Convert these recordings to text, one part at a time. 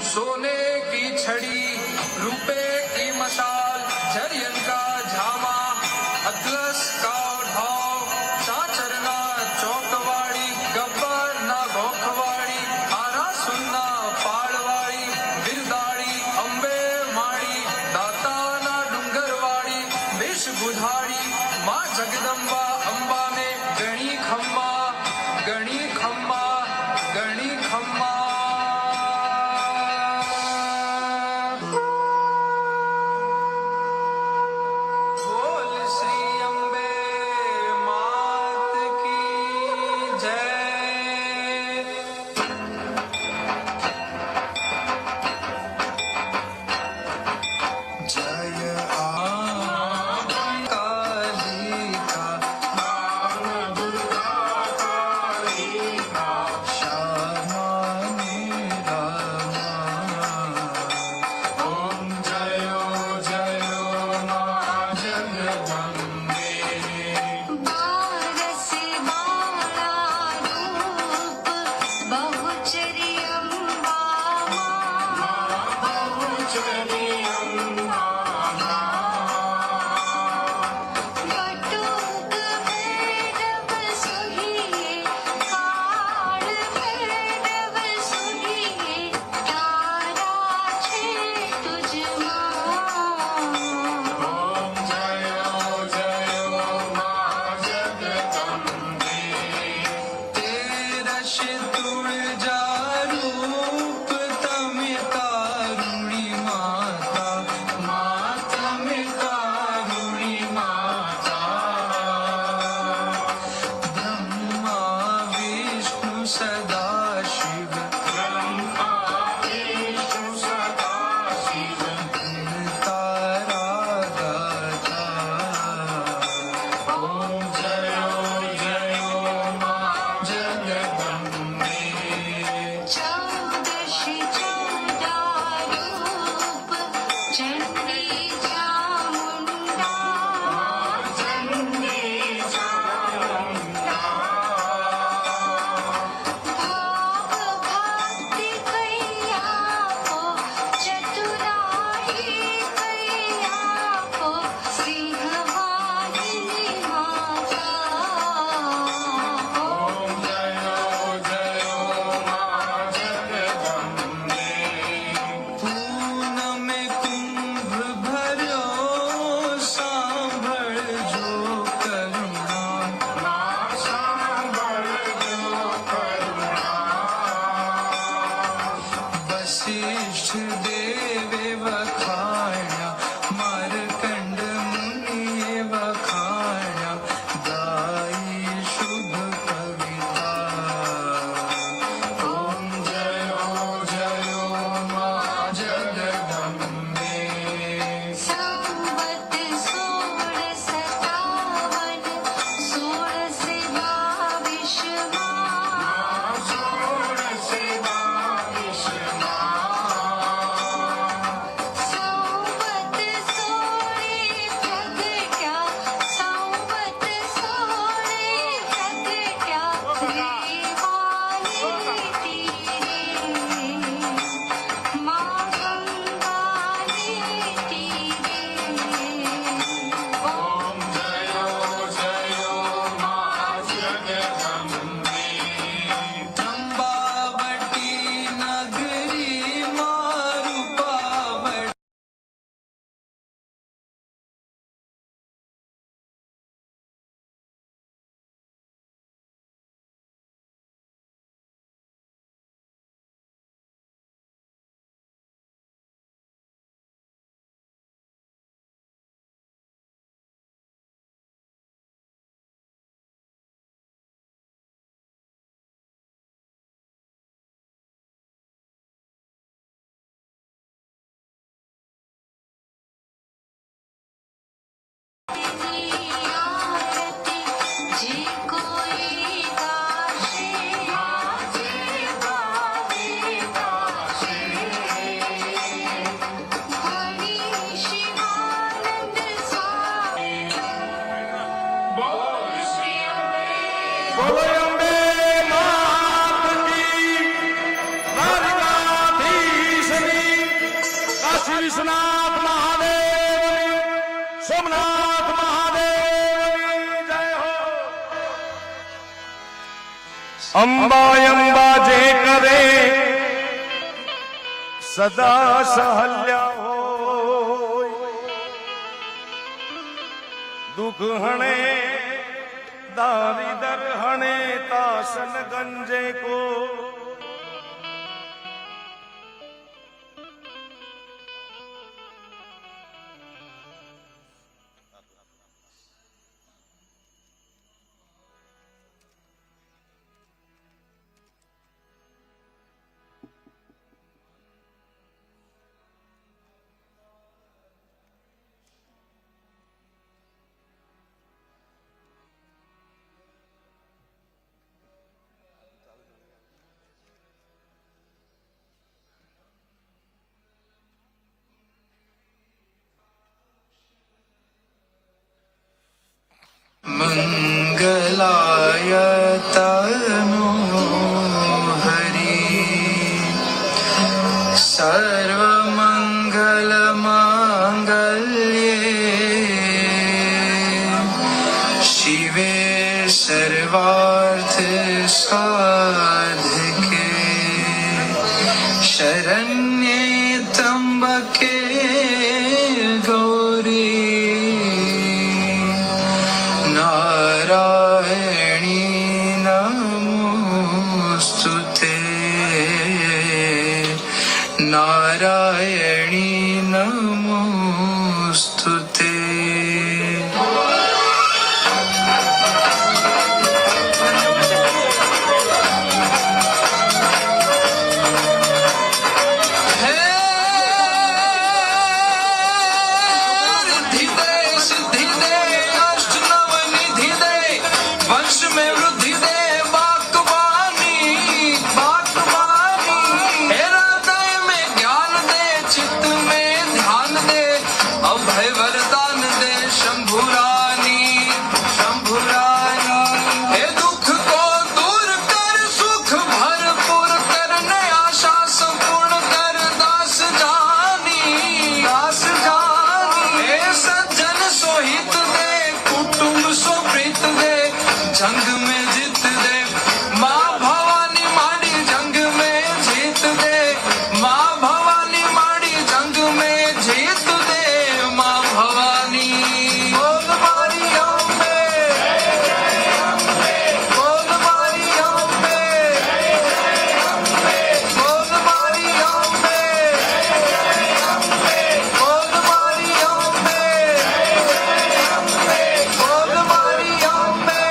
सोने की छड़ी, रुपए की मशाल, झरियन का झामा, अतलस का ढाव, चाचर ना चौकवाड़ी, गब्बर ना गोखवाड़ी, आरा सुन्ना पाड़वाड़ी, बिरदाड़ी अंबे माड़ी, दाता ना डूंगरवाड़ी, विष बुधाड़ी, माँ जगदम्बा अंबा में गणी खम्मा, गणी खम्मा, गणी खम्मा। बोल श्री अम्बे मात की जय। जय कालिका श्यामा निरामा। ओम जयो जयो मां जगदम्बे। बारस बाला रूप बहुचरी अम्बा बहुचरी अम्बा बटुक भैरव सुहिए काल भैरव सुहिए तारा छे तुझ मां। ओम जयो जयो मां जगदम्बे। तेरश तुळजा रूप तमे कारुणी माता, माता में कारुणी माता। ब्रह्मा विष्णु सदा शिव, ब्रह्मा विष्णु सदा शिव, तारा दाता। ओम जयो जयो मां जगदम्बे। चौदश चौदा रूप चंडी चामुंडा चंडी चामुंडा। भाव भक्ति कैया को चतुराई कैया को सिंहवाहिनी माता। ओम जयो जयो मां जगदम्बे। पूनम में कुंभ भरो सांभळ जो करुणा, मां सांभळ जो करुणा। वसिष्ठ देवे वखाण्या, मार्कंड मुनिये वखाण्या, गाई शुभ कविता। ओम जयो जयो मां जगदम्बे। संवत 1657 1622 मां। सोळसे बावीस मां। શીશનાથ મહાદેવ, સોમનાથ મહાદેવ જય હો. અંબા અંબા જે કરે સદા સહલ્યા હોય, દુઃખ હણે દારિદર હણે તાસન ગંજે કો. मंगलाय तनो हरि सर्वमंगल मांगल्ये शिवे सर्वार्थ साधके शरण्ये त्र्यंबके गौरी नारायणी नमोस्तुते नारायणी नमोस्तुते. जंग में जीत दे माँ भवानी माड़ी, जंग में जीत दे माँ भवानी माड़ी, जंग में जीत दे माँ भवानी. बोल मारी अम्बे, बोल मारी अम्बे, बोल मारी अम्बे, बोल मारी अम्बे, बोल मारी अम्बे.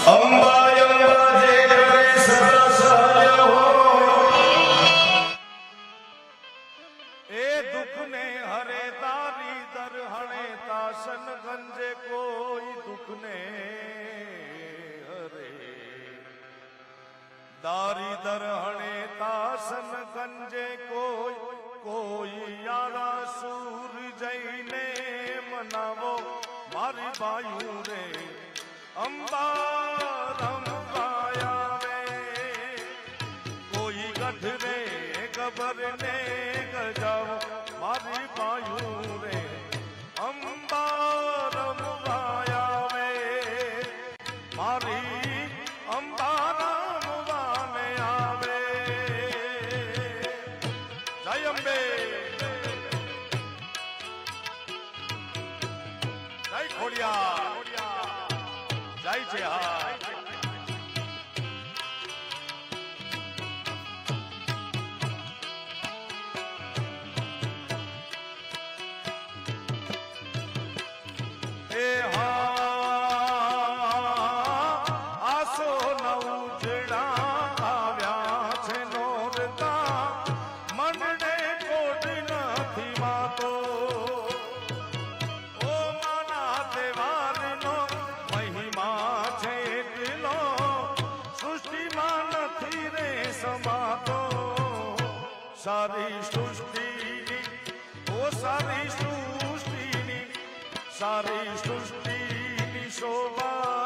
અંબા અંબા જે કરે સદા સહલ્યા હોય, એ દુઃખને હરે દારિદર હણે તાસન ગંજે કોઈ. દુઃખને હરે દારિદર હણે તાસન ગંજે કોઈ. કોઈ યારા સૂર જઈને મનાવો મારી બાયુ રે. અંબા રમવાયા રે કોઈ ગઢ રે ગબર ને ગજાવો મારી બાયુ રે. અંબા રમવાયા રે મારી અંબા રમવાને આવે. જય અંબે, જય ખોડિયા, જય છે હા. એ હા આસો નવજડા આવ્યા છે નોરતા, મનડે કોટ નથી માતો. ઓ માના તહેવારનો મહિમા છે એટલો, સૃષ્ટિમાં નથી રે સમાતો. સારી સૃષ્ટિની ઓ સારી સૃષ્ટિની, સારી સૃષ્ટિની શોભા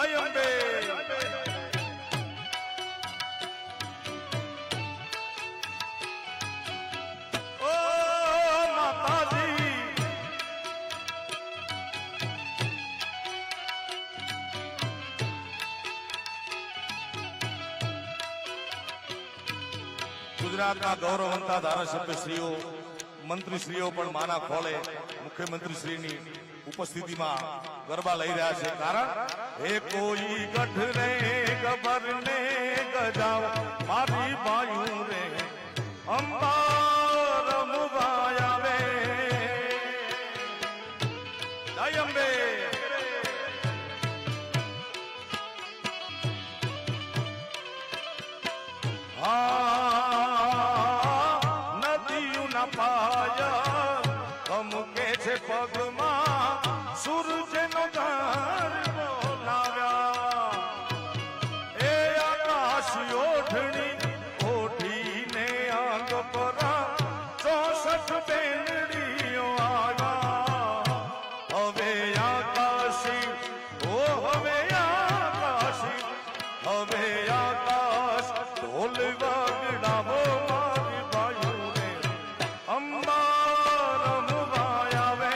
જય અંબે ઓ માતાજી ગુજરાતના ગૌરવવંતા ધારાસભ્યશ્રીઓ મંત્રીશ્રીઓ પણ માના ખોળે મુખ્યમંત્રીશ્રીની ઉપસ્થિતિમાં ગરબા લઈ રહ્યા છે કારણ હે કોઈ ગઢ રે ગબર ને ગજાવ મારી બાયુ રે અંબા રમવા આવે જય અંબે નદીઓના પાયા અમુકે છે પગમાં સૂરજનો ગાર બોલાવ્યા એ આકાશ ઓઢણી ઓઢીને આગ પર 64 બેનડીઓ આવ્યા હવે આકાશી ઓ હવે આકાશી હવે આકાશ ઢોલ વાગડાવો મારી બાયુ રે અંબા રમવા આવે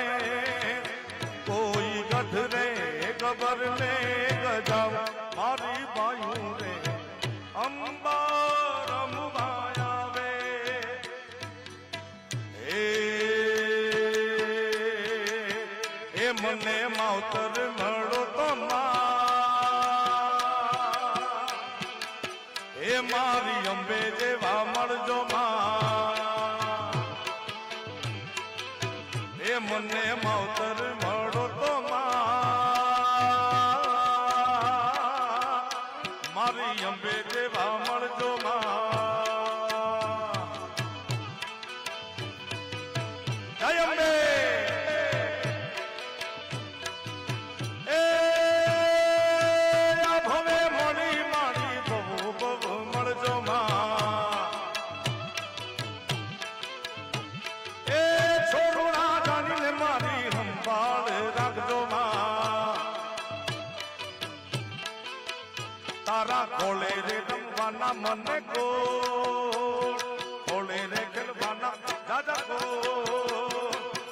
કોઈ ગઢ રે ગબર ને ગજાવ મારી બાયુ રે અંબા રમવા આવે એ મને માવતર મળો તો એ મારી અંબે જેવા મળજો માં એ મને માવતર મળો તો મારી અંબે જેવા મળજો માં જય અંબે એ આ ભવે મળી મારી બહુ મળજો માં એ છોરુણા જાણીને મારી સંભાળ રાખજો માં તારા ખોળે રે રમવાના મને ખોળે રે ખેલવાના દાદા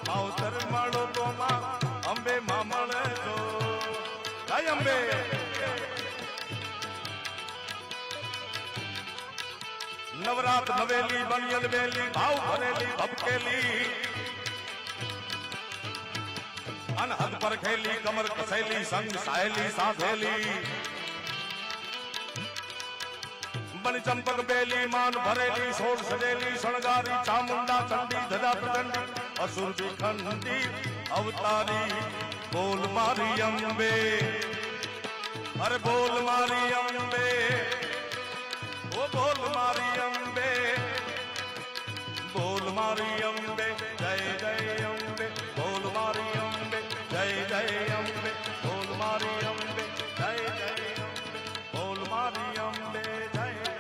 માવતર મળો તો માં અંબે માં મળજો જય અંબે નવરાત નવેલી બનિયલ વેલી ભાવ ભરેલી ભપકેલી અનહદ પર ખેલી કમર કસેલી સંગ સાહેલી સાધેલી બન ચંપક બેલી માન ભરેલી સોળ સજેલી શણગારી ચામુંડા ચંડી ધજા પ્રચંડી અસુર વિખંડી અવતારી બોલ મારી અંબે અરે બોલ મારી અંબે ઓ બોલ મારી અંબે બોલ મારી અંબે જય જય અંબે બોલ મારી અંબે જય જય અંબે બોલ મારી અંબે જય જય અંબે બોલ મારી અંબે જય જય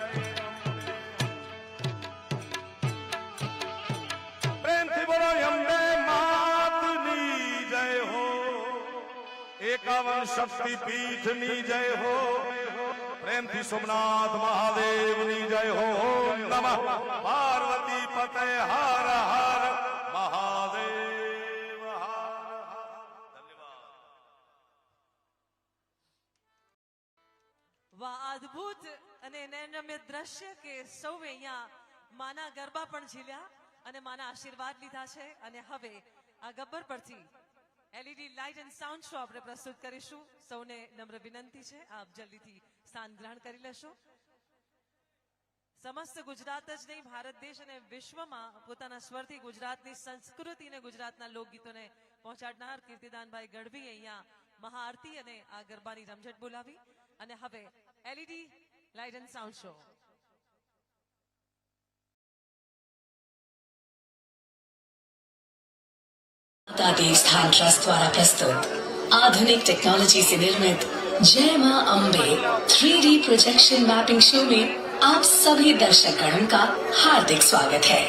અંબે પ્રેમથી બોલો અંબે માતની જય હો 51 શક્તિ પીઠની જય હો પ્રેમથી સોમનાથ મહાદેવની જય હો નમઃ પાર્વતી પતે હર હર મહાદેવ વાહ અદ્ભુત અને નયનરમ્ય દ્રશ્ય કે સૌએ અહીંયા માના ગરબા પણ ઝીલ્યા અને માના આશીર્વાદ લીધા છે અને હવે આ ગબ્બર પરથી LED light and sound show આપણે પ્રસ્તુત કરીશું સૌને નમ્ર વિનંતી છે આપ જલ્દીથી સ્થાન ગ્રહણ કરી લેશો સમસ્ત ગુજરાત જ નહીં ભારત દેશ અને વિશ્વમાં પોતાના સ્વરથી ગુજરાતની સંસ્કૃતિ અને ગુજરાતના લોકગીતોને પહોંચાડનાર કીર્તિદાનભાઈ ગઢવી અહીંયા મહાઆરતી અને આ ગરબાની રમઝટ બોલાવી અને હવે LED light and sound show स्थान ट्रस्ट द्वारा प्रस्तुत आधुनिक टेक्नोलॉजी से निर्मित जय मां Ambe 3D projection mapping show में आप सभी दर्शकगणों का हार्दिक स्वागत है।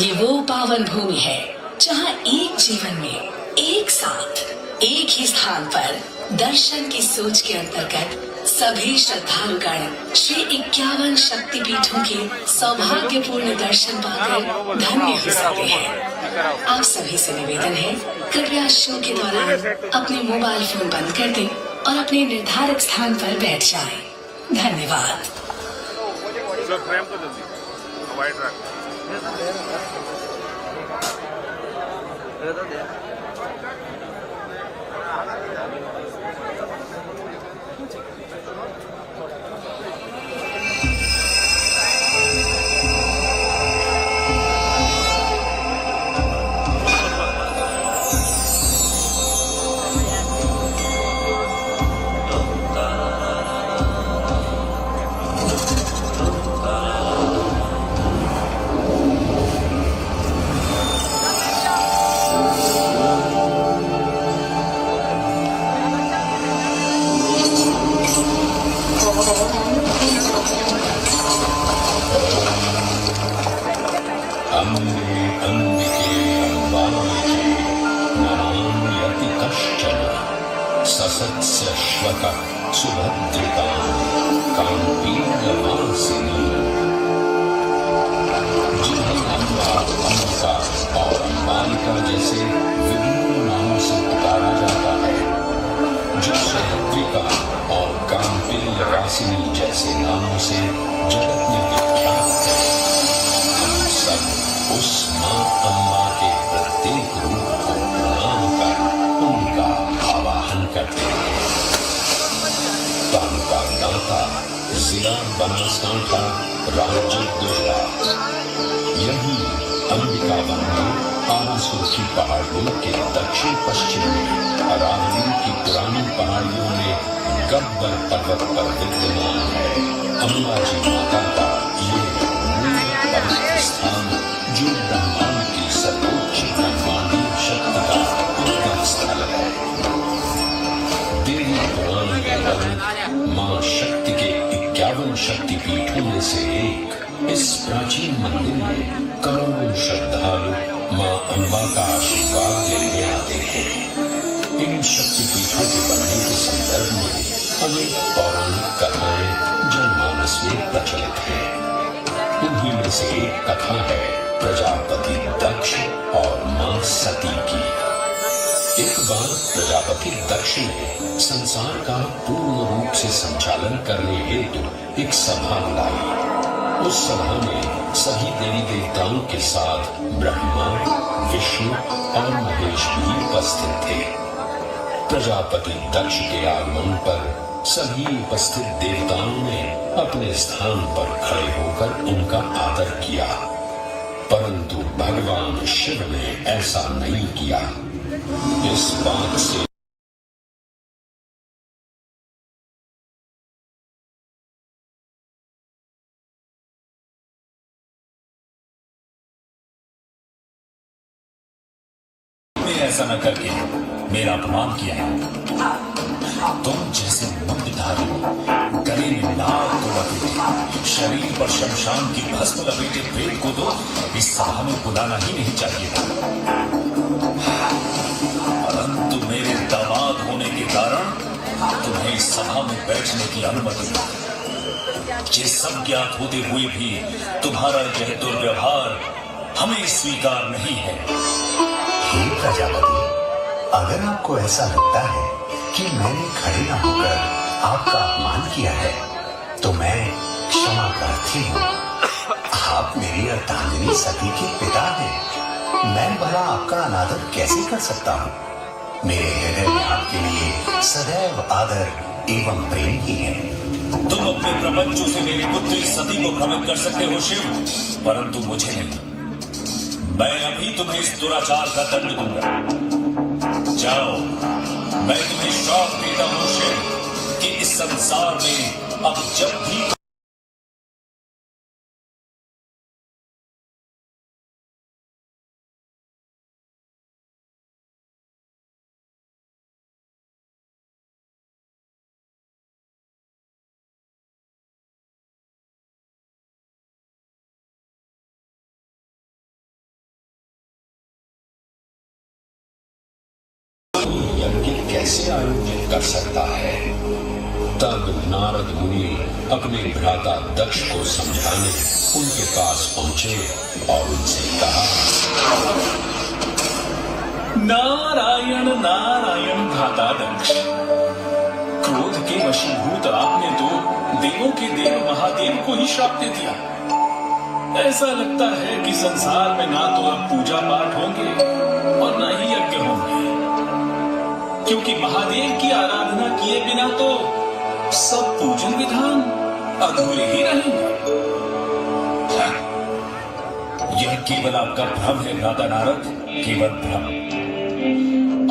ये वो पावन भूमि है जहां एक जीवन में एक साथ एक ही स्थान पर दर्शन की सोच के अंतर्गत सभी श्रद्धालुगण श्री 51 शक्तिपीठों के सौभाग्यपूर्ण दर्शन पाकर धन्य हो सकते हैं। आप सभी से निवेदन है, कृपया शो के दौरान अपने मोबाइल फोन बंद कर दें और अपने निर्धारित स्थान पर बैठ जाएं। धन्यवाद। फ्रेम को जल्दी वाइड रख। अम्बे अम्बिके अम्बालिके नमाम्यति कश्चन ससत्स्य श्वकः सुभद्रिकां काम्पीयवासिनी। जिन्हें अम्बा, अम्बिका और अम्बालिका जैसे विभिन्न नामों से पुकारा जाता है, जो सुभद्रिका और काम्पीयवासिनी जैसे नामों से जगत में विख्यात है, हम सब उस माँ अम्बा के प्रत्येक रूप को प्रणाम कर उनका आवाहन करते हैं। तालुका दांता, जिला बनासकांठा, राज्य गुजरात। यही अंबिका वन में आरासुर की पहाड़ियों के दक्षिण पश्चिम में अरावली की पुरानी पहाड़ियों में गब्बर पर्वत पर विद्यमान है अम्बाजी माता का ये मूल पवित्र स्थान, जो ब्रह्मांड की सर्वोच्च ब्रह्मांडीय शक्ति का उद्गम स्थल है। देवी पुराण के वर्णित मां शक्ति के 51 शक्तिपीठों में से एक इस प्राचीन मंदिर में करोड़ों श्रद्धालु मां अम्बा का आशीर्वाद लेने आते हैं। इन शक्तिपीठों के बनने के संदर्भ में अनेक पौराणिक कथाएं जनमानस में प्रचलित हैं। उन्हीं में से एक कथा है प्रजापति दक्ष और मां सती की। एक बार प्रजापति दक्ष ने संसार का पूर्ण रूप से संचालन करने हेतु एक सभा बुलाई। उस सभा में सभी देवी देवताओं के साथ ब्रह्मा, विष्णु और महेश भी उपस्थित थे। प्रजापति दक्ष के आगमन पर सभी उपस्थित देवताओं ने अपने स्थान पर खड़े होकर उनका आदर किया, परंतु भगवान शिव ने ऐसा नहीं किया। इस बात से ऐसा न करके मेरा अपमान किया है। तुम जैसे मुंडधारी, गले में नाग को लपेटे, शरीर पर शमशान की भस्म लपेटे पेट को तो इस सभा में बुलाना ही नहीं चाहिए था। परंतु मेरे दामाद होने के कारण तुम्हें इस सभा में बैठने की अनुमति मिली। ये सब ज्ञात होते हुए भी तुम्हारा यह दुर्व्यवहार हमें स्वीकार नहीं है। हे प्रजापति, अगर आपको ऐसा लगता है कि मैंने खड़े न होकर आपका अपमान किया है, तो मैं क्षमा प्रार्थी हूँ। आप मेरी अर्धांगिनी सती के पिता हैं। मैं भला आपका अनादर कैसे कर सकता हूँ? मेरे हृदय में आपके लिए सदैव आदर एवं प्रेम ही है। तुम अपने प्रपंचों से मेरी पुत्री सती को भ्रमित कर सकते हो शिव, परंतु मुझे नहीं। मैं अभी तुम्हें इस दुराचार का दंड दूंगा। जाओ, मैं तुम्हें श्राप देता हूं शिव कि इस संसार में अब जब भी यज्ञ कैसे आयोजित कर सकता है। तब नारद मुनि अपने भ्राता दक्ष को समझाने उनके पास पहुंचे और उनसे कहा, नारायण नारायण भ्राता दक्ष, क्रोध के वशीभूत आपने तो देवों के देव महादेव को ही श्राप दे दिया। ऐसा लगता है कि संसार में ना तो अब पूजा पाठ होंगे और ना ही यज्ञ होंगे, क्योंकि महादेव की आराधना किए बिना तो सब पूजन विधान अधूरे ही रहेंगे। यह केवल आपका भ्रम है भ्राता नारद, केवल भ्रम।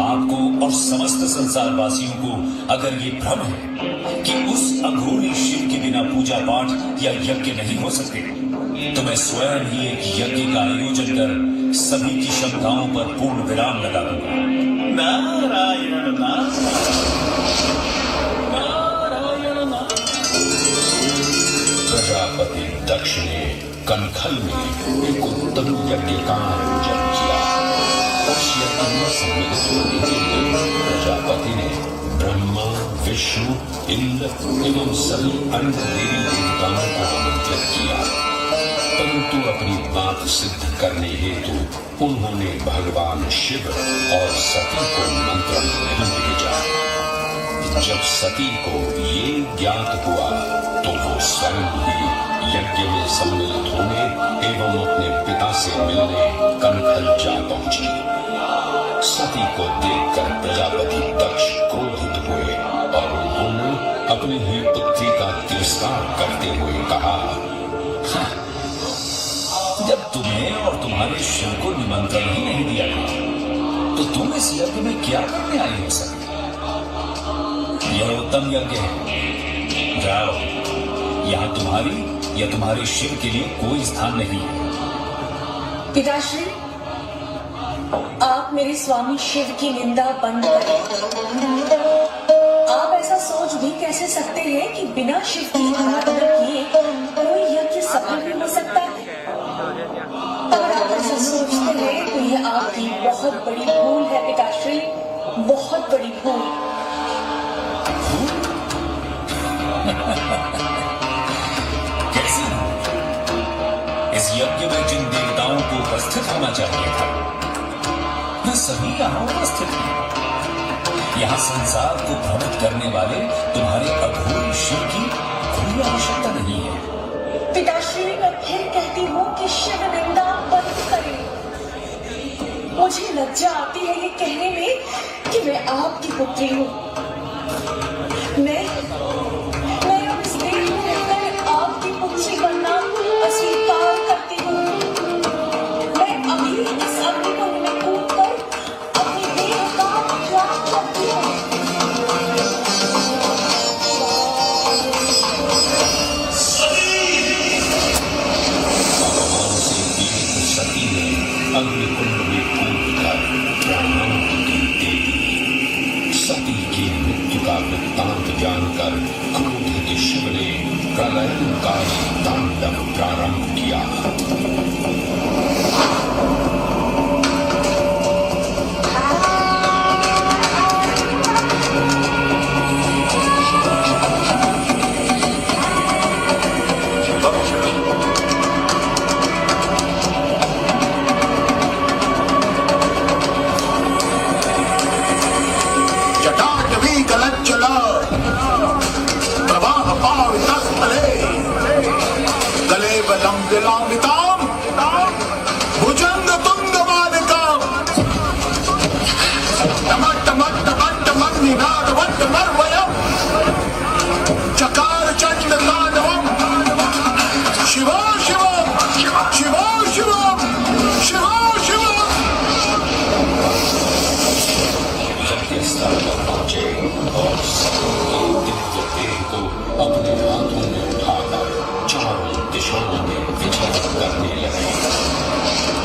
आपको और समस्त संसारवासियों को अगर ये भ्रम है कि उस अघोरी शिव के बिना पूजा पाठ या यज्ञ नहीं हो सकते, तो मैं स्वयं ही एक यज्ञ का आयोजन कर सभी की शंकाओं पर पूर्ण विराम लगा दूंगा। नारायण नारायण प्रजापति दक्ष ने कनखल में एक उत्तम यज्ञ का आयोजन किया। उस यज्ञ में सम्मिलित होने के लिए प्रजापति ने ब्रह्मा, विष्णु, इंद्र एवं सभी अन्य देवी देवताओं को आमंत्रित किया, परंतु अपनी बात सिद्ध करने हेतु उन्होंने भगवान शिव और सती को निमंत्रण नहीं भेजा। जब सती को ये ज्ञात हुआ तो वो स्वयं ही यज्ञ में सम्मिलित होने एवं अपने पिता से मिलने कनखल जा पहुंची। सती को देखकर प्रजापति दक्ष क्रोधित हुए और उन्होंने अपनी ही पुत्री का तिरस्कार करते हुए कहा, जब तुम्हें और तुम्हारे शिव को निमंत्रण ही नहीं दिया था, तो तुम इस यज्ञ में क्या करने आई हो सकती? यह उत्तम यज्ञ है, जाओ, यहाँ तुम्हारी या तुम्हारे शिव के लिए कोई स्थान नहीं है। पिताश्री, आप मेरे स्वामी शिव की निंदा बंद करें। आप ऐसा सोच भी कैसे सकते हैं कि बिना शिव की आराधना किए कोई यज्ञ सफल भी हो सकता है? अगर आप ऐसा सोचते हैं तो यह आपकी बहुत बड़ी भूल है पिताश्री, बहुत बड़ी भूल। कैसी? इस यज्ञ में जिन देवताओं को उपस्थित होना चाहिए था, वे सभी यहाँ उपस्थित हैं। यहाँ संसार को भ्रमित करने वाले तुम्हारे अघोरी शिव की कोई आवश्यकता नहीं है। पिताश्री, मैं फिर कहती हूँ कि शिव निंदा बंद करें। मुझे लज्जा आती है ये कहने में कि मैं आपकी पुत्री हूँ। मैं अब इस देश में रहकर आपकी पुत्री बनना अस्वीकार करती हूँ। मैं अभी इस अग्नि कुंड में कूदकर अपनी देह का त्याग करती हूँ। सती ने अग्निकुंड में कूदकर प्राणाहुति दे दी। सती की मृत्यु का वृत्तांत जानकर क्रोधित शिव ने प्रलयंकारी तांडव प्रारंभ किया। भुजंग तुंग बालिकाम टमट टमट टमट टमट निनाद वट मर्वयम चकार चंड तांडवम शिवो शिवम शिवो शिवम शिवो शिवम। यज्ञस्थल पर पहुंचे और सबके दिव्य देह को अपने हाथों में उठाकर चारों दिशाओं में विचरण करने लगे।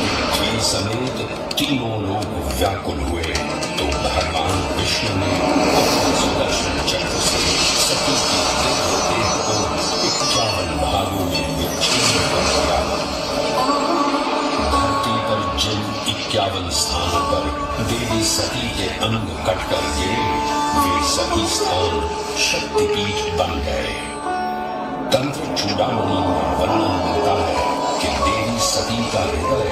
पृथ्वी समेत तीनों लोग व्याकुल हुए तो भगवान विष्णु ने अपने सुदर्शन चक्र से सती की दिव्य देह को 51 भागों में विच्छिन्न कर दिया। धरती पर जिन 51 स्थानों पर देवी सती के अंग कटकर गिरे, सभी स्थान शक्तिपीठ बन गए। तंत्र चूड़ामणि में वर्णन मिलता है कि देवी सती का हृदय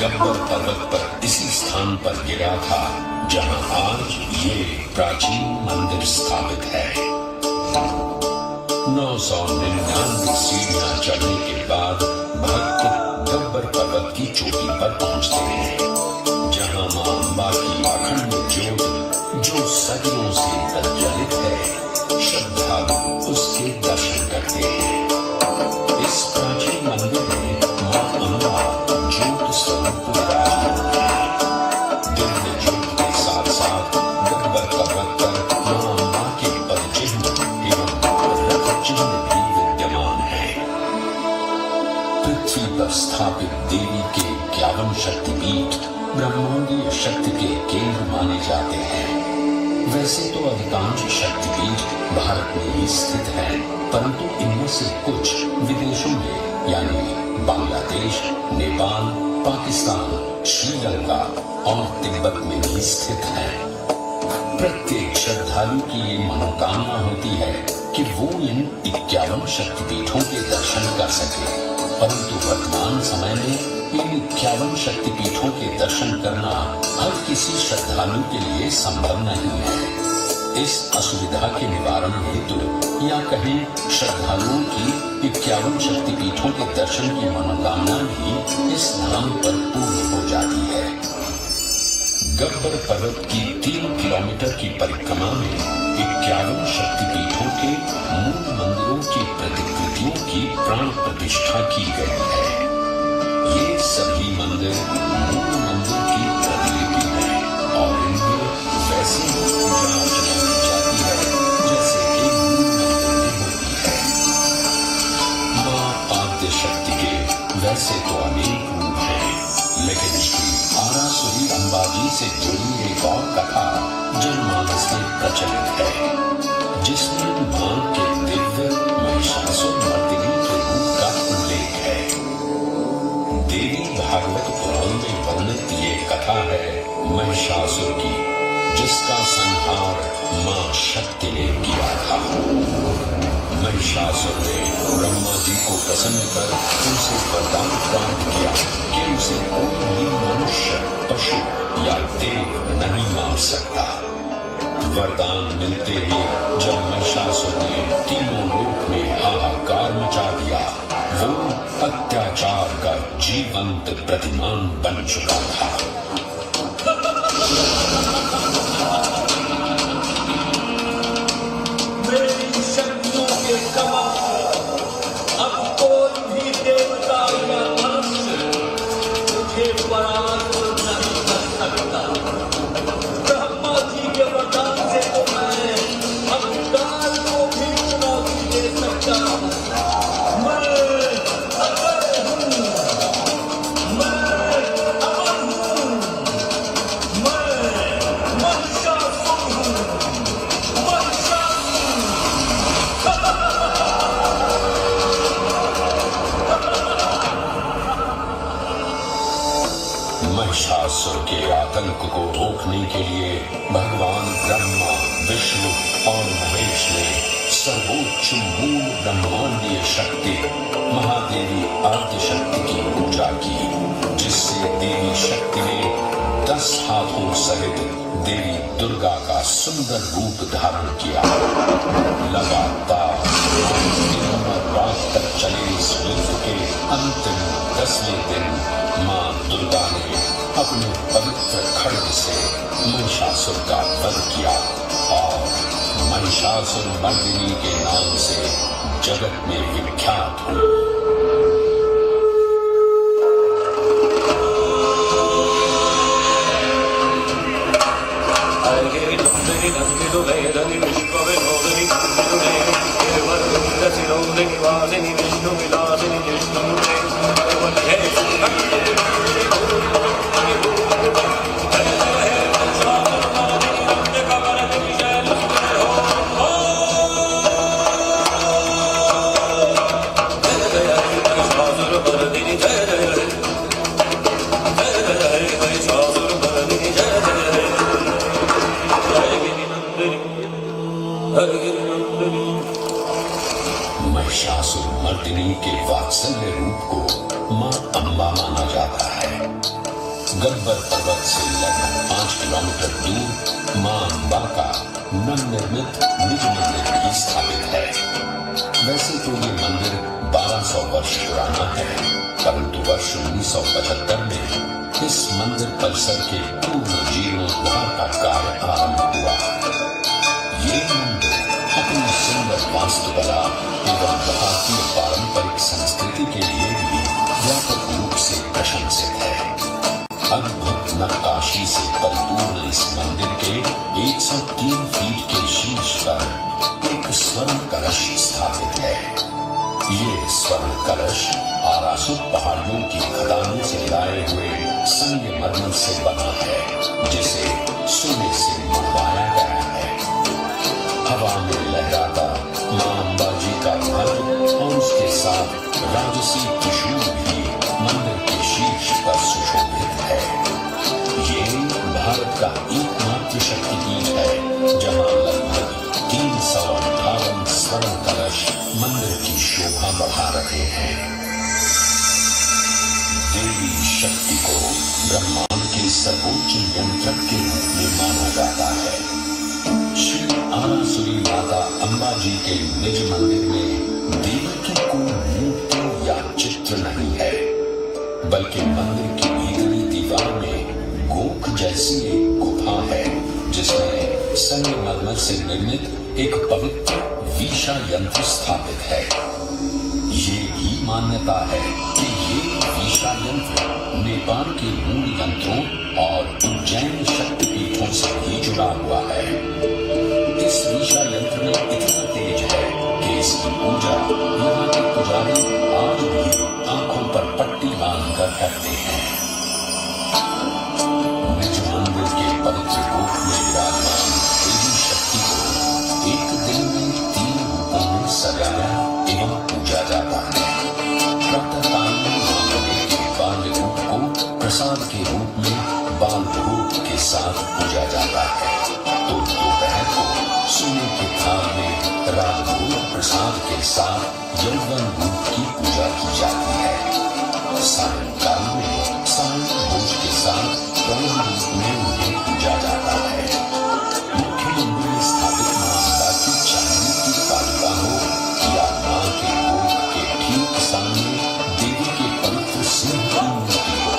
गब्बर पर्वत पर इसी स्थान पर गिरा था जहां आज ये प्राचीन मंदिर स्थापित है। 999 सीढ़ियां चढ़ने के बाद भक्त गब्बर पर्वत की चोटी पर पहुंचते हैं, जहां मां अम्बा की अखंड ज्योत जो सदियों से प्रज्वलित है, श्रद्धालु उसके दर्शन करते हैं। इस प्राचीन मंदिर में मां अम्बा ज्योत स्वरूप विराजमान है। दिव्य ज्योत के साथ साथ गब्बर पर्वत पर मां अम्बा के पद चिन्ह एवं रथ चिन्ह भी विद्यमान है। पृथ्वी पर स्थापित देवी के 51 शक्तिपीठ ब्रह्मांडीय शक्ति के केंद्र माने जाते हैं। वैसे तो अधिकांश शक्तिपीठ भारत में ही स्थित हैं, परंतु इनमें से कुछ विदेशों में यानी बांग्लादेश, नेपाल, पाकिस्तान, श्रीलंका और तिब्बत में भी स्थित हैं। प्रत्येक श्रद्धालु की ये मनोकामना होती है कि वो इन 51 शक्तिपीठों के दर्शन कर सके, परंतु वर्तमान समय में इन 51 शक्तिपीठों के दर्शन करना हर किसी श्रद्धालु के लिए संभव नहीं है। इस असुविधा के निवारण हेतु या कहें श्रद्धालुओं की 51 शक्तिपीठों के दर्शन की मनोकामना भी इस धाम पर पूर्ण हो जाती है। गब्बर पर्वत की 3 किलोमीटर की परिक्रमा में 51 शक्तिपीठों के मूल मंदिरों की प्रतिकृतियों की प्राण प्रतिष्ठा की गई है। ये सभी मंदिर मूल मंदिर की प्रतिलिपि है और इनमें वैसी ही पूजा अर्चना की जाती है जैसे कि मूल मंदिर में होती है। मां आद्य शक्ति के वैसे तो अनेक रूप हैं, लेकिन श्री आरासुरी अंबाजी से जुड़ी एक और कथा जनमानस में प्रचलित है, जिसमें मां के दिव्य महिषासुर मर्दिनी के रूप का उल्लेख है। देवी भागवत पुराण में वर्णित ये कथा है महिषासुर की, जिसका संहार मां शक्ति ने किया था। महिषासुर ने ब्रह्मा जी को प्रसन्न कर उनसे वरदान प्राप्त किया कि उसे कोई भी मनुष्य, पशु या देव नहीं मार सकता। वरदान मिलते ही जब महिषासुर ने तीनों लोक में हाहाकार मचा दिया, वो अत्याचार का जीवंत प्रतिमान बन चुका था। मेरी शक्तियों के समान अब कोई भी देवता या मनुष्य मुझे परास्त नहीं कर सकता। ब्रह्मा जी के वरदान से तो मैं अब काल को भी चुनौती दे सकता हूँ। महिषासुर के आतंक को रोकने के लिए भगवान ब्रह्मा, विष्णु और महेश ने सर्वोच्च मूल ब्रह्मांडीय शक्ति महादेवी आद्य शक्ति की पूजा की, जिससे देवी शक्ति ने 10 हाथों सहित देवी दुर्गा का सुंदर रूप धारण किया। लगातार 5 दिनों रात तक चले इस युद्ध के अंतिम 10वें दिन मां दुर्गा ने अपने पवित्र खड्ग से महिषासुर का वध किया और महिषासुर मर्दिनी के नाम से जगत में विख्यात हुई। जय महिषासुर मर्दिनी के वात्सल्य रूप को मां अंबा माना जाता है। गब्बर पर्वत से लगभग 5 किलोमीटर दूर मां अंबा का नवनिर्मित निज मंदिर भी स्थापित है। वैसे तो ये मंदिर 1200 वर्ष पुराना है, परंतु वर्ष 1975 में इस मंदिर परिसर के पूर्ण जीर्णोद्धार का कार्य आरंभ हुआ। ये मंदिर अपनी सुंदर वास्तुकला एवं भारतीय पारंपरिक संस्कृति के लिए भी व्यापक रूप से प्रशंसित है। अद्भुत नक्काशी से परिपूर्ण इस मंदिर के 103 फीट के शीर्ष पर एक स्वर्ण कलश स्थापित है। ये स्वर्ण कलश आरासुर पहाड़ियों की खदानों से लाए हुए संगमरमर से बना है, जिसे सोने से मढ़वाया गया है। हवा में लहराता मां अंबा जी का ध्वज और उसके साथ राजसी त्रिशूल भी मंदिर के शीर्ष पर सुशोभित है। ये भारत का एकमात्र शक्तिपीठ है जहां लगभग 358 स्वर्ण कलश मंदिर की शोभा बढ़ा रहे हैं। देवी शक्ति को ब्रह्मांड के सर्वोच्च नियंत्रक के रूप में माना जाता है। श्री आरासुरी माता अंबा जी के निज मंदिर में देवी की कोई मूर्ति या चित्र नहीं है, बल्कि मंदिर की भीतरी दीवार में गोख जैसी एक गुफा है, जिसमें संगमरमर से निर्मित एक पवित्र वीषा यंत्र स्थापित है। ये भी मान्यता है कि ये वीषा यंत्र नेपाल के मूल यंत्रों और उज्जैन शक्तिपीठों से भी जुड़ा हुआ है। इस वीषा यंत्र में इतना तेज है कि इसकी पूजा यहाँ के पुजारी आज भी आंखों पर पट्टी बांधकर करते हैं। निज मंदिर के पवित्र गोख में विराजमान देवी शक्ति को एक दिन में 3 रूपों में सजाया एवं पूजा जाता है। प्रातःकाल में मांगल्य के बाल्य रूप को प्रसाद के रूप में बाल भोग के साथ पूजा जाता है, तो दोपहर को सोने के थाल में राजभोग प्रसाद के साथ यौवन रूप की पूजा की जाती है। सायंकाल में सायं भोज के साथ प्रणव रूप में उन्हें पूजा जाता है। मुख्य मंदिर में स्थापित मां अंबा की चांदी की पालिका हो या मां के गोख के ठीक सामने देवी के पवित्र सिंह की मूर्ति हो,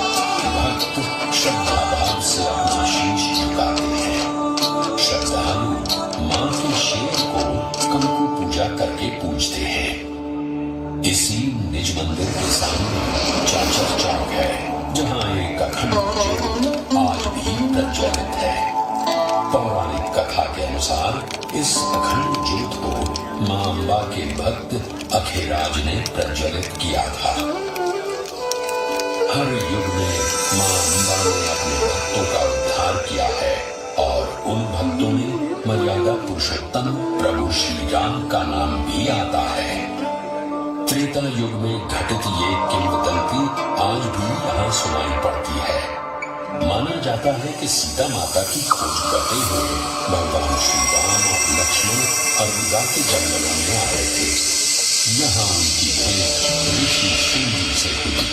भक्त श्रद्धा भाव से अपना शीश झुकाते हैं। श्रद्धालु मां के शेर को कंकु पूजा करके पूजते हैं। इसी निज मंदिर के सामने चाचर चौक है, जहां एक अखंड ज्योत आज भी प्रज्वलित है। पौराणिक कथा के अनुसार इस अखंड ज्योत को मां अंबा के भक्त अखेराज ने प्रज्वलित किया था। हर युग में मां अंबा ने अपने भक्तों का उद्धार किया है और उन भक्तों में मर्यादा पुरुषोत्तम प्रभु श्री राम का नाम भी आता है। त्रेता युग में घटित ये किंवदंती आज भी यहाँ सुनाई पड़ती है। माना जाता है कि सीता माता की खोज करते हुए भगवान श्री राम और लक्ष्मण अरुणा के जंगलों में आए थे। यहाँ उनकी भेंट ऋषि श्रृंगी से हुई।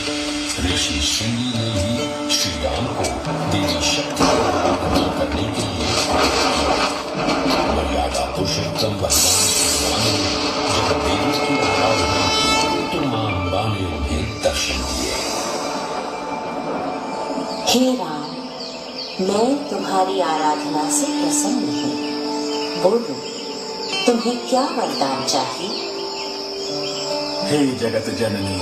ऋषि श्रृंगी ने ही श्री राम को देवी शक्ति को आराधना करने के लिए मर्यादा पुरुषोत्तम भगवान श्री राम ने जब देवी की आराधना की तो मां अंबा ने उन्हें दर्शन दिए। हे राम, मैं तुम्हारी आराधना से प्रसन्न हूँ। बोलो, तुम्हें क्या वरदान चाहिए? हे जगत जननी,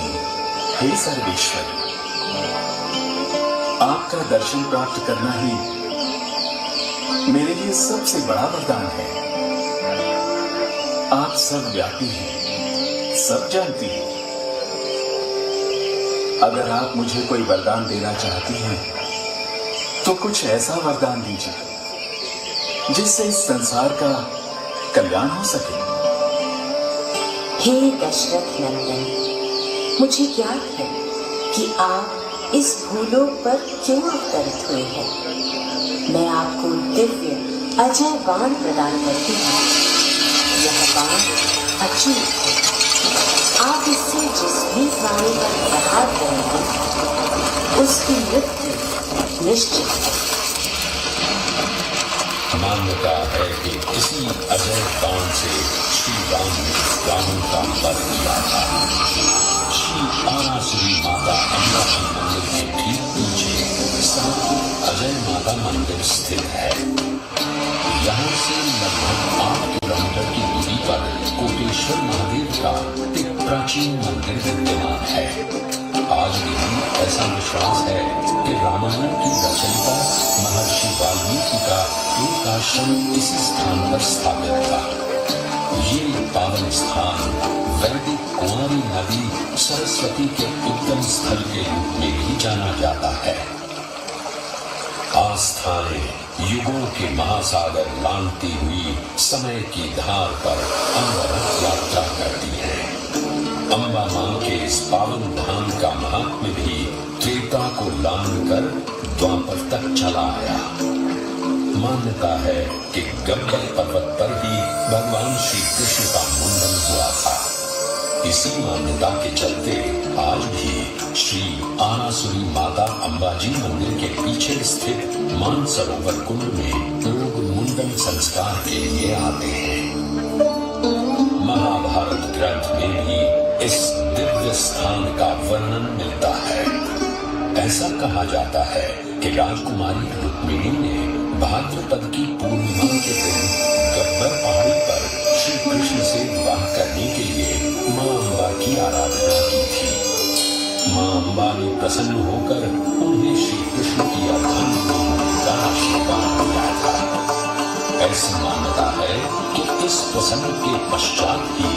हे सर्वेश्वरी, आपका दर्शन प्राप्त करना ही मेरे लिए सबसे बड़ा वरदान है। आप सब व्यापी हैं, सब जानती हैं। अगर आप मुझे कोई वरदान देना चाहती हैं, तो कुछ ऐसा वरदान दीजिए जिससे इस संसार का कल्याण हो सके। हे दशरथ नंदन, मुझे ज्ञात है कि आप इस भूलोक पर क्यों अवतरित हुए हैं। मैं आपको दिव्य अजय बाण प्रदान करती हूँ। यह बाण अचूक है। हार रहेंगे, उसकी मृत्यु निश्चित है। मान्यता है कि इसी अजय बाण से श्री राम ने रावण का वध किया था। श्री आरासुरी माता अम्बा के मंदिर के ठीक पीछे सात्विक अजय माता मंदिर स्थित है। यहाँ से लगभग 8 किलोमीटर की दूरी पर कोटेश्वर महादेव का एक प्राचीन मंदिर विद्यमान है। आज भी ऐसा विश्वास है कि रामायण की रचयिता महर्षि वाल्मीकि का एक आश्रम इसी स्थान पर स्थापित था। ये पावन स्थान वैदिक कुंवारी नदी सरस्वती के उद्गम स्थल के रूप में भी जाना जाता है। आस्थाएं युगों के महासागर लांघती हुई समय की धार पर अनवरत यात्रा करती हैं। अम्बा मां के इस पावन धाम का महात्म्य भी त्रेता को लांघकर द्वापर तक चला आया। मान्यता है कि गब्बर पर्वत पर ही भगवान श्री कृष्ण का मुंडन हुआ था। इसी मान्यता के चलते आज भी श्री आरासुरी माता अंबाजी मंदिर के पीछे स्थित मानसरोवर कुंड में लोग मुंडन संस्कार के लिए आते हैं। महाभारत ग्रंथ में भी इस दिव्य स्थान का वर्णन मिलता है। ऐसा कहा जाता है कि राजकुमारी रुक्मिणी ने भाद्रपद की पूर्णिमा के दिन गब्बर पहाड़ी पर श्री कृष्ण से विवाह करने के लिए मां अम्बा की आराधना की थी। मां अम्बा ने प्रसन्न होकर उन्हें श्री कृष्ण की अर्धांगिनी होने का आशीर्वाद दिया था। ऐसी मान्यता है कि इस प्रसंग के पश्चात ही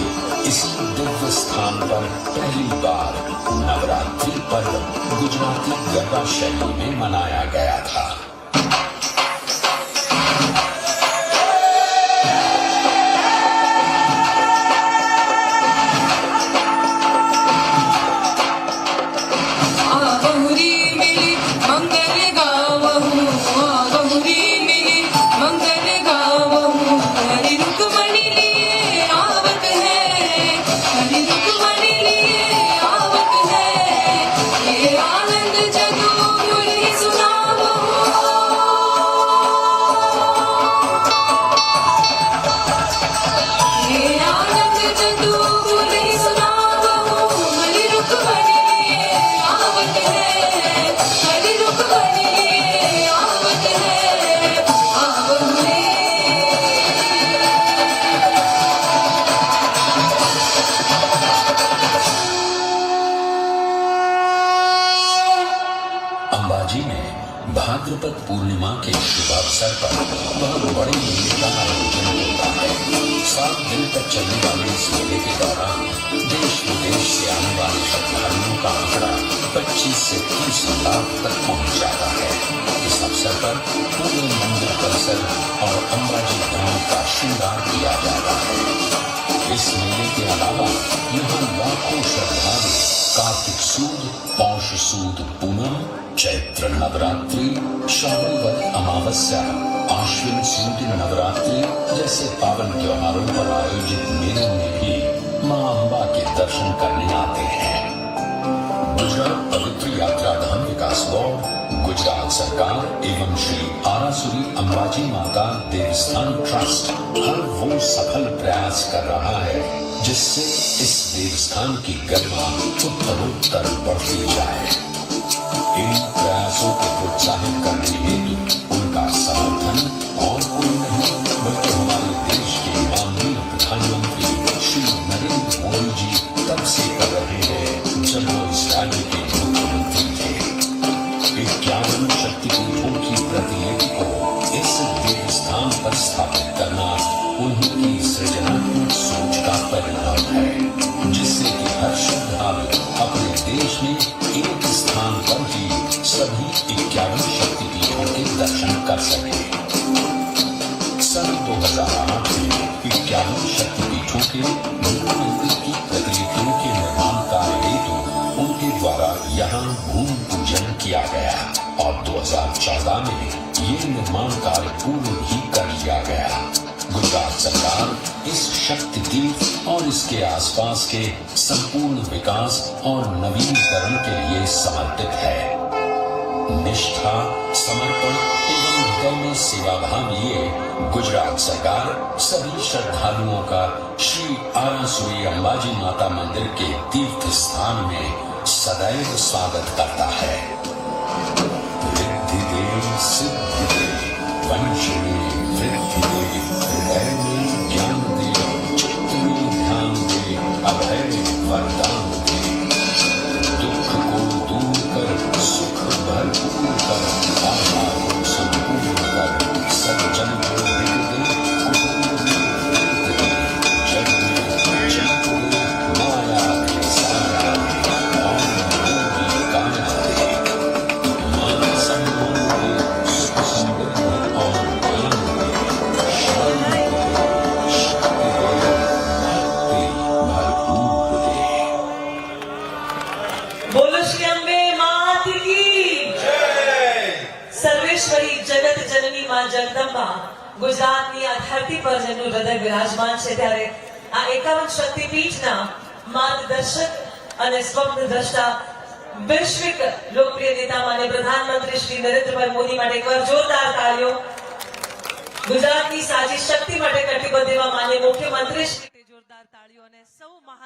इसी दिव्य स्थान पर पहली बार नवरात्रि पर्व गुजराती गरबा शैली में मनाया गया था। भाद्रपद पूर्णिमा के शुभ अवसर पर बहुत बड़े मेले का आयोजन होता है। 7 दिन तक चलने वाले इस मेले के दौरान देश विदेश से आने वाले श्रद्धालुओं का आंकड़ा 25 से 30 लाख तक पहुंच जाता है। इस अवसर पर पूरे मंदिर परिसर और अंबाजी धाम का श्रृंगार किया जाता है। इस मेले के अलावा यहाँ लाखों श्रद्धालु कार्तिक सूद, पौष सूद पूनम, चैत्र नवरात्रि, श्रावण वद अमावस्या, आश्विन सूद नवरात्रि जैसे पावन त्योहारों पर आयोजित मेलों में भी मां अम्बा के दर्शन करने आते हैं। गुजरात पवित्र यात्रा धाम विकास बोर्ड, गुजरात सरकार एवं श्री आरासुरी अंबाजी माता देवस्थान ट्रस्ट हर वो सफल प्रयास कर रहा है जिससे इस देवस्थान की गरिमा उत्तरोत्तर बढ़ती जाए। इन प्रयासों को प्रोत्साहित करने हेतु उनका समर्थन और कोई नहीं बल्कि हमारे देश के माननीय प्रधानमंत्री श्री नरेंद्र मोदी जी तब से कर रहे हैं जब वो इस राज्य के मुख्यमंत्री थे। 51 शक्तिपीठों की प्रतिलिपि को इस देवस्थान पर स्थापित करना उन्हीं की सृजनात्मक सोच का परिणाम है, जिससे कि हर श्रद्धालु अपने देश में एक स्थान पर ही सभी 51 शक्तिपीठों के दर्शन कर सके। सन 2008 में 51 शक्तिपीठों के मूल मंदिर की प्रतिलिपियों के निर्माण कार्य हेतु उनके द्वारा यहाँ भूमि पूजन किया गया और 2014 में ये निर्माण कार्य पूर्ण भी कर लिया गया, गुजरात सरकार इस शक्तिपीठ और इसके आसपास के संपूर्ण विकास और नवीनीकरण के लिए समर्पित है। निष्ठा, समर्पण एवं हृदय में सेवाभाव लिए गुजरात सरकार सभी श्रद्धालुओं का श्री आरासुरी अंबाजी माता मंदिर के तीर्थ स्थान में सदैव स्वागत करता है। रिद्धि दे, सिद्धि दे, वंश में वृद्धि दे, हृदय में ज्ञान दे, चित्त में ध्यान दे, अभय वरदान दे, दुख को दूर कर, सुख भरपूर कर, आशा को संपूर्ण कर, सज्जन को हित दे, कुटुंब में प्रीत दे, जग में जीत दे, माया के सारा दे, और योगी काया दे, मान सम्मान दे, सुख समृद्धि और ज्ञान दे, शांति दे, शक्ति दे, भक्ति भरपूर दे। बोलो श्री अंबे मात की સર્વેશ્વરી જગત જનની માં જગદંબા ગુજરાતની આ ધરતી પર જેમનું હૃદય વિરાજમાન છે ત્યારે આ 51 શક્તિપીઠના માર્ગદર્શક અને સ્વપ્ન દ્રષ્ટા વૈશ્વિક લોકપ્રિય नेता माननीय प्रधानमंत्री श्री नरेंद्रभाई मोदी માટે એકવાર જોરદાર તાળીઓ। ગુજરાતની સાચી શક્તિ માટે કટિબદ્ધ એવા માનનીય મુખ્યમંત્રી શ્રી જોરદાર તાળીઓ અને સૌ મહાન